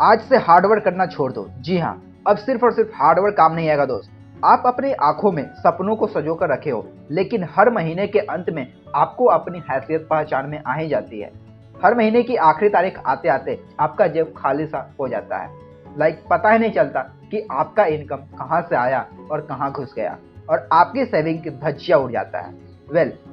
आज से हार्डवर्क करना छोड़ दो। जी हाँ, अब सिर्फ और सिर्फ हार्डवर्क काम नहीं आएगा दोस्त। आप अपनी आंखों में सपनों को संजो कर रखे हो, लेकिन हर महीने के अंत में आपको अपनी हैसियत पहचान में आ ही जाती है। हर महीने की आखिरी तारीख आते आते आपका जेब खाली सा हो जाता है। पता ही नहीं चलता कि आपका इनकम कहाँ से आया और कहाँ घुस गया, और आपकी सेविंग की धज्जियां उड़ जाता है।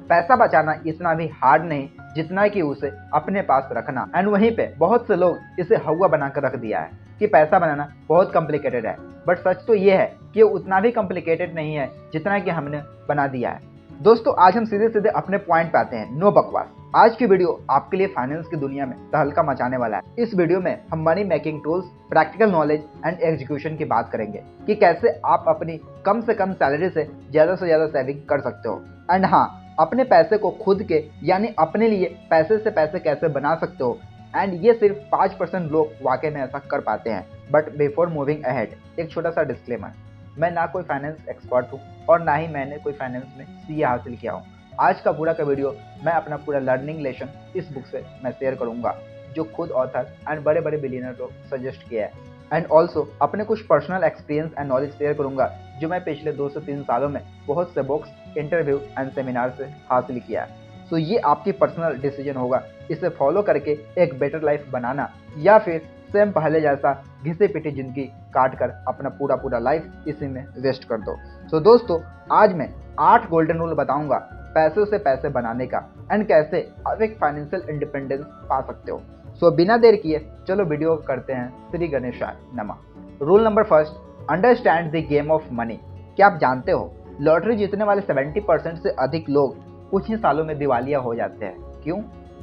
पैसा बचाना इतना भी हार्ड नहीं जितना कि उसे अपने पास रखना। एंड वहीं पे बहुत से लोग इसे हवा बनाकर रख दिया है कि पैसा बनाना बहुत कॉम्प्लिकेटेड है, बट सच तो ये है कि उतना भी कॉम्प्लिकेटेड नहीं है जितना कि हमने बना दिया है। दोस्तों, आज हम सीधे सीधे अपने पॉइंट पे आते हैं, नो बकवास। आज की वीडियो आपके लिए फाइनेंस की दुनिया में तहलका मचाने वाला है। इस वीडियो में हम money making tools, practical knowledge and execution की बात करेंगे कि कैसे आप अपनी कम से कम सैलरी से ज्यादा सेविंग कर सकते हो। एंड हाँ, अपने पैसे को खुद के यानी अपने लिए पैसे से पैसे कैसे बना सकते हो। एंड ये सिर्फ 5% लोग वाकई में ऐसा कर पाते हैं। बट बिफोर मूविंग अहेड, एक छोटा सा डिस्क्लेमर, मैं ना कोई फाइनेंस एक्सपर्ट हूँ और ना ही मैंने कोई फाइनेंस में सीए हासिल किया हूँ। आज का पूरा का वीडियो मैं अपना पूरा लर्निंग लेसन इस बुक से मैं शेयर करूंगा, जो खुद ऑथर एंड बड़े बड़े बिलियनर को सजेस्ट किया है। एंड ऑल्सो अपने कुछ personal experience and knowledge share करूंगा, जो मैं पिछले 2 से 3 सालों में बहुत से बुक्स, इंटरव्यू एंड सेमिनार से हासिल किया है। सो ये आपकी पर्सनल डिसीजन होगा, इसे फॉलो करके एक बेटर लाइफ बनाना या फिर सेम पहले जैसा घिसे पिटी जिंदगी काट कर अपना पूरा लाइफ इसी में वेस्ट कर दो। सो दोस्तों, आज मैं 8 गोल्डन रूल बताऊंगा पैसों से पैसे बनाने का, एंड कैसे आप एक फाइनेंशियल इंडिपेंडेंस पा सकते हो। सो बिना देर किए चलो वीडियो करते हैं। श्री गणेशाय नमः। Rule number first, understand the game of money. क्या आप जानते हो, लॉटरी जीतने वाले 70% से अधिक लोग कुछ ही सालों में दिवालिया हो जाते हैं। क्यों?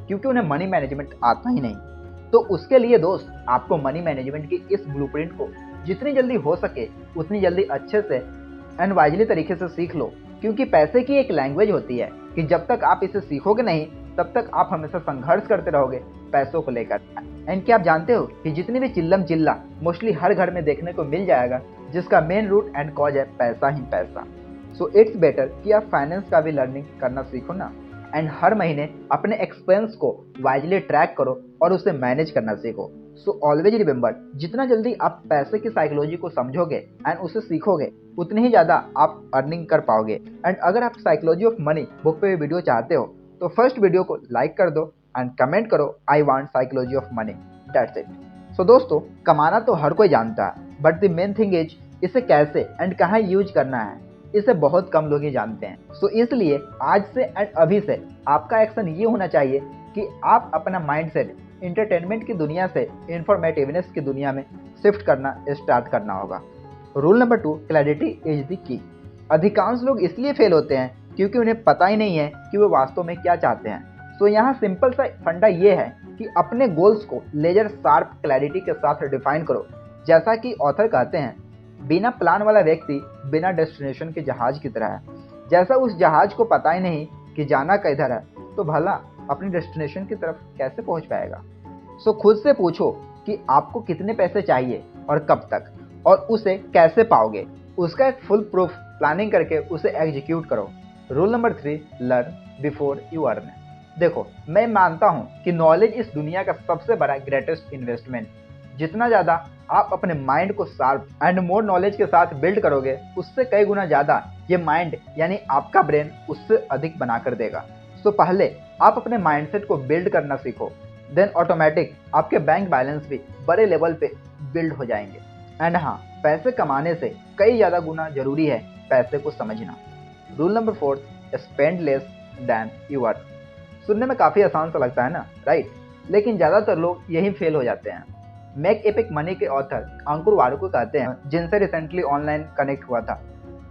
क्योंकि उन्हें मनी मैनेजमेंट आता ही नहीं। तो उसके लिए दोस्त, आपको मनी मैनेजमेंट की इस ब्लूप्रिंट को जितनी जल्दी हो सके उतनी जल्दी अच्छे से एंड वाइजली तरीके से सीख लो। क्योंकि पैसे की एक लैंग्वेज होती है कि जब तक आप इसे सीखोगे नहीं, तब तक आप हमेशा संघर्ष करते रहोगे पैसों को लेकर। एंड क्या आप जानते हो कि जितनी भी चिल्लम चिल्ला मोस्टली हर घर में देखने को मिल जाएगा, जिसका मेन रूट एंड कॉज है पैसा ही पैसा। सो इट्स बेटर कि आप फाइनेंस का भी लर्निंग करना सीखो ना। एंड हर महीने अपने एक्सपेंस को वाइजली ट्रैक करो और उसे मैनेज करना सीखो। सो ऑलवेज रिमेंबर, जितना जल्दी आप पैसे की साइकोलॉजी को समझोगे एंड उसे सीखोगे, उतनी ही ज़्यादा आप अर्निंग कर पाओगे। एंड अगर आप साइकोलॉजी ऑफ मनी बुक पे वीडियो चाहते हो तो फर्स्ट वीडियो को लाइक कर दो एंड कमेंट करो, I want psychology of money, that's it. So दोस्तों, कमाना तो हर कोई जानता है, but the main thing is इसे कैसे एंड कहाँ यूज करना है, इसे बहुत कम लोग ही जानते हैं। सो इसलिए आज से एंड अभी से आपका एक्शन ये होना चाहिए कि आप अपना माइंडसेट एंटरटेनमेंट की दुनिया से इंफॉर्मेटिवनेस की दुनिया में शिफ्ट करना स्टार्ट करना होगा। Rule number 2, clarity is the key. अधिकांश लोग इसलिए फेल होते हैं क्योंकि उन्हें पता ही नहीं है कि वो वास्तव में क्या चाहते हैं। सो यहाँ सिंपल सा फंडा ये है कि अपने गोल्स को लेजर शार्प क्लैरिटी के साथ डिफाइन करो। जैसा कि ऑथर कहते हैं, बिना प्लान वाला व्यक्ति बिना डेस्टिनेशन के जहाज की तरह है। जैसा उस जहाज को पता ही नहीं कि जाना किधर है, तो भला अपनी डेस्टिनेशन की तरफ कैसे पहुंच पाएगा। सो खुद से पूछो कि आपको कितने पैसे चाहिए और कब तक, और उसे कैसे पाओगे। उसका एक फुल प्रूफ प्लानिंग करके उसे एग्जीक्यूट करो। Rule number 3, learn before you earn. देखो, मैं मानता हूं कि नॉलेज इस दुनिया का सबसे बड़ा ग्रेटेस्ट इन्वेस्टमेंट। जितना ज़्यादा आप अपने माइंड को शार्प एंड मोर नॉलेज के साथ बिल्ड करोगे, उससे कई गुना ज़्यादा ये माइंड यानी आपका ब्रेन उससे अधिक बनाकर देगा। सो पहले आप अपने माइंडसेट को बिल्ड करना सीखो, देन ऑटोमेटिक आपके बैंक बैलेंस भी बड़े लेवल पे बिल्ड हो जाएंगे। एंड हाँ, पैसे कमाने से कई ज़्यादा गुना जरूरी है पैसे को समझना। Rule number 4, spend less than you earn. सुनने में काफ़ी आसान सा लगता है ना, राइट? लेकिन ज़्यादातर लोग यही फेल हो जाते हैं। मेक एपिक मनी के ऑथर अंकुर वारुकू कहते हैं, जिनसे रिसेंटली ऑनलाइन कनेक्ट हुआ था,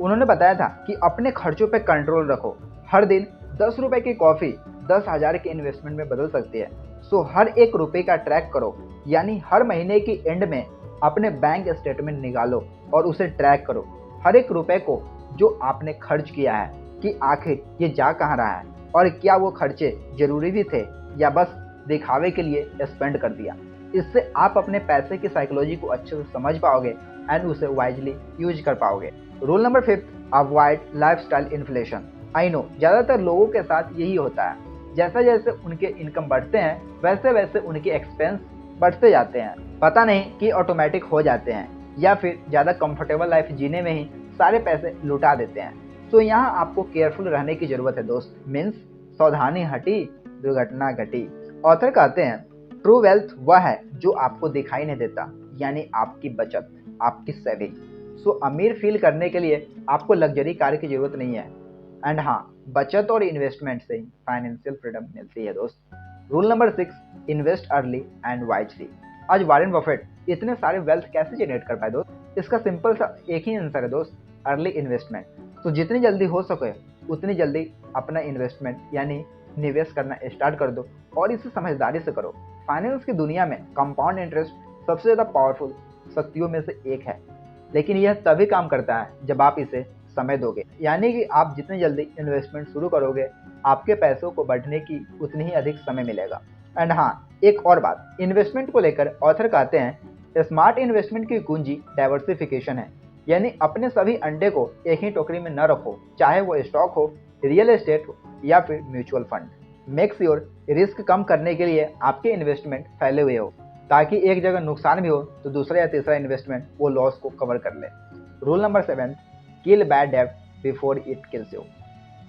उन्होंने बताया था कि अपने खर्चों पे कंट्रोल रखो। हर दिन 10 रुपए की कॉफ़ी 10,000 के इन्वेस्टमेंट में बदल सकती है। सो हर एक रुपए का ट्रैक करो, यानी हर महीने की एंड में अपने बैंक स्टेटमेंट निकालो और उसे ट्रैक करो, हर एक रुपए को जो आपने खर्च किया है, कि आखिर ये जा कहाँ रहा है और क्या वो खर्चे जरूरी भी थे या बस दिखावे के लिए स्पेंड कर दिया। इससे आप अपने पैसे की साइकोलॉजी को अच्छे से समझ पाओगे एंड उसे वाइजली यूज कर पाओगे। Rule number 5, avoid lifestyle inflation. I know, ज़्यादातर लोगों के साथ यही होता है। जैसे जैसे उनके इनकम बढ़ते हैं, वैसे वैसे उनके एक्सपेंस बढ़ते जाते हैं, पता नहीं कि ऑटोमेटिक हो जाते हैं या फिर ज़्यादा कंफर्टेबल लाइफ जीने में ही सारे पैसे लुटा देते हैं। तो यहाँ आपको केयरफुल रहने की जरूरत है दोस्त। मीन्स सावधानी हटी, दुर्घटना घटी। ऑथर कहते हैं ट्रू वेल्थ वह है जो आपको दिखाई नहीं देता, यानी आपकी बचत, आपकी सेविंग। सो अमीर फील करने के लिए आपको लग्जरी कार की जरूरत नहीं है। एंड हाँ, बचत और इन्वेस्टमेंट से ही फाइनेंशियल फ्रीडम मिलती है दोस्त। Rule number 6, invest early and wisely. आज वॉरेन बफेट इतने सारे वेल्थ कैसे जनरेट कर पाए दोस्त? इसका सिंपल सा एक ही आंसर है दोस्त, अर्ली इन्वेस्टमेंट। तो जितनी जल्दी हो सके उतनी जल्दी अपना इन्वेस्टमेंट यानी निवेश करना स्टार्ट कर दो और इसे समझदारी से करो। फाइनेंस की दुनिया में कंपाउंड इंटरेस्ट सबसे ज़्यादा पावरफुल शक्तियों में से एक है, लेकिन यह तभी काम करता है जब आप इसे समय दोगे। यानी कि आप जितनी जल्दी इन्वेस्टमेंट शुरू करोगे, आपके पैसों को बढ़ने की उतनी ही अधिक समय मिलेगा। एंड हाँ, एक और बात इन्वेस्टमेंट को लेकर ऑथर कहते हैं स्मार्ट इन्वेस्टमेंट की कुंजी डाइवर्सिफिकेशन है। यानी अपने सभी अंडे को एक ही टोकरी में न रखो, चाहे वो स्टॉक हो, रियल एस्टेट हो या फिर mutual fund. Make sure risk कम करने के लिए आपके इन्वेस्टमेंट फैले हुए हो, ताकि एक जगह नुकसान भी हो तो दूसरा या तीसरा इन्वेस्टमेंट वो लॉस को कवर कर ले। रूल नंबर 7, किल बैड डेब्ट बिफोर इट किल्स यू।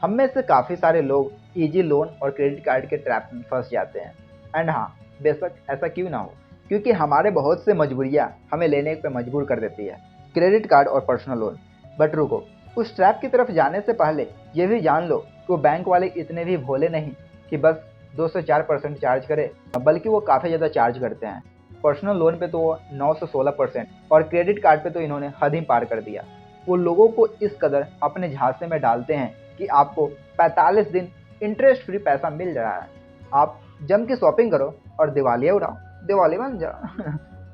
हम में से काफ़ी सारे लोग इजी लोन और क्रेडिट कार्ड के ट्रैप में फंस जाते हैं। एंड हाँ, बेशक ऐसा क्यों ना हो, क्योंकि हमारे बहुत से मजबूरियाँ हमें लेने पर मजबूर कर देती है, क्रेडिट कार्ड और पर्सनल लोन। बट रुको, उस ट्रैप की तरफ जाने से पहले ये भी जान लो कि वो बैंक वाले इतने भी भोले नहीं कि बस 2 से 4% चार्ज करे, बल्कि वो काफ़ी ज़्यादा चार्ज करते हैं। पर्सनल लोन पे तो वो 9 से 16% और क्रेडिट कार्ड पे तो इन्होंने हद ही पार कर दिया। वो लोगों को इस कदर अपने झांसे में डालते हैं कि आपको 45 दिन इंटरेस्ट फ्री पैसा मिल रहा है। आप जम के शॉपिंग करो और दिवालिया उड़ाओ, दिवाली बन जाओ।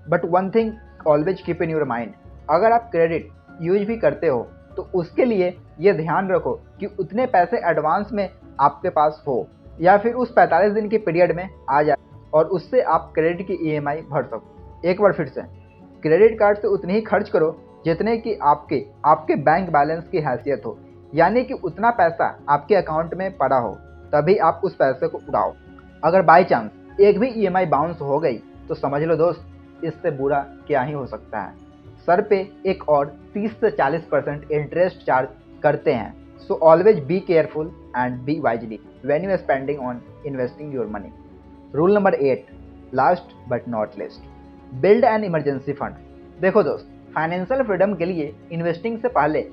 But one thing always keep in your mind, अगर आप क्रेडिट यूज भी करते हो तो उसके लिए ये ध्यान रखो कि उतने पैसे एडवांस में आपके पास हो या फिर उस 45 दिन के पीरियड में आ जाए और उससे आप क्रेडिट की ईएमआई भर सको। एक बार फिर से, क्रेडिट कार्ड से उतनी ही खर्च करो जितने की आपके बैंक बैलेंस की हैसियत हो, यानी कि उतना पैसा आपके अकाउंट में पड़ा हो, तभी आप उस पैसे को उड़ाओ। अगर बाई चांस एक भी ईएमआई बाउंस हो गई तो समझ लो दोस्त, इससे बुरा क्या ही हो सकता है। सर पे एक और 30 से 40% इंटरेस्ट चार्ज करते हैं। So always be careful and be wisely when you spending on investing your money. Rule number 8, last but not least, build an emergency fund. देखो दोस्त, फाइनेंशियल फ्रीडम के लिए इन्वेस्टिंग से पहले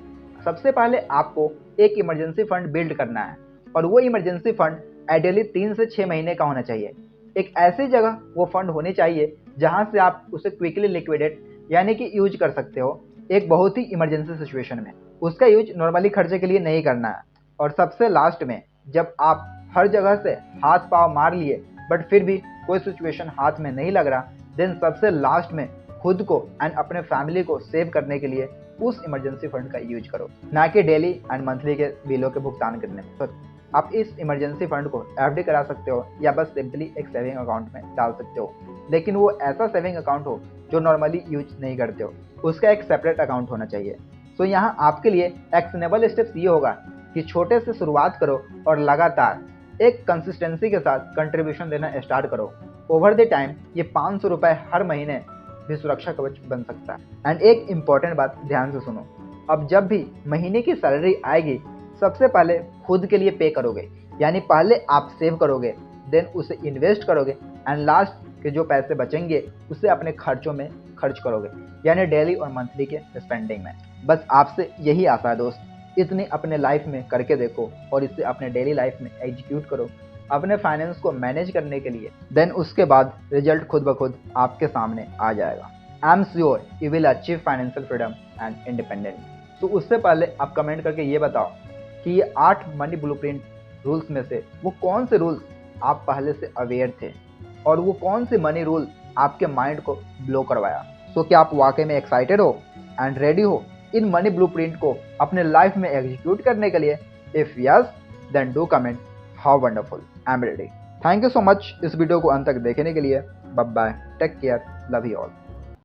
सबसे पहले आपको एक इमरजेंसी फंड बिल्ड करना है, और वो इमरजेंसी फंड आइडियली 3 से 6 महीने का होना चाहिए। एक ऐसी जगह वो फंड होनी चाहिए जहां से आप उसे क्विकली लिक्विडेट यानी कि यूज कर सकते हो एक बहुत ही इमरजेंसी सिचुएशन में। उसका यूज नॉर्मली खर्चे के लिए नहीं करना है। और सबसे लास्ट में, जब आप हर जगह से हाथ पाँव मार लिए बट फिर भी कोई सिचुएशन हाथ में नहीं लग रहा, देन सबसे लास्ट में खुद को एंड अपने फैमिली को सेव करने के लिए उस इमरजेंसी फंड का यूज करो, ना कि डेली एंड मंथली के बिलों के भुगतान करने में। तो आप इस इमरजेंसी फंड को एफडी करा सकते हो या बस सिंपली एक सेविंग अकाउंट में डाल सकते हो, लेकिन वो ऐसा सेविंग अकाउंट हो जो नॉर्मली यूज नहीं करते हो, उसका एक सेपरेट अकाउंट होना चाहिए। तो यहाँ आपके लिए एक्शनेबल स्टेप्स ये होगा कि छोटे से शुरुआत करो और लगातार एक कंसिस्टेंसी के साथ कंट्रीब्यूशन देना स्टार्ट करो। ओवर द टाइम ये 500 रुपये हर महीने भी सुरक्षा कवच बन सकता है। एंड एक इम्पॉर्टेंट बात ध्यान से सुनो, अब जब भी महीने की सैलरी आएगी सबसे पहले खुद के लिए पे करोगे, यानी पहले आप सेव करोगे, देन उसे इन्वेस्ट करोगे एंड लास्ट के जो पैसे बचेंगे उसे अपने खर्चों में खर्च करोगे, यानी डेली और मंथली के स्पेंडिंग में। बस आपसे यही आशा है दोस्त, इतनी अपने लाइफ में करके देखो और इसे अपने डेली लाइफ में एग्जीक्यूट करो अपने फाइनेंस को मैनेज करने के लिए। देन उसके बाद रिजल्ट खुद ब खुद आपके सामने आ जाएगा। I am sure you will achieve financial freedom and independence. तो उससे पहले आप कमेंट करके ये बताओ कि ये 8 मनी ब्लूप्रिंट रूल्स में से वो कौन से रूल्स आप पहले से अवेयर थे और वो कौन से मनी रूल आपके माइंड को ब्लो करवाया। सो क्या आप वाकई में एक्साइटेड हो एंड रेडी हो इन मनी ब्लूप्रिंट को अपने लाइफ में एग्जीक्यूट करने के लिए? If yes, then do comment how wonderful, I am ready. Thank you so much इस वीडियो को अंत तक देखने के लिए। Bye bye, take care, love you all.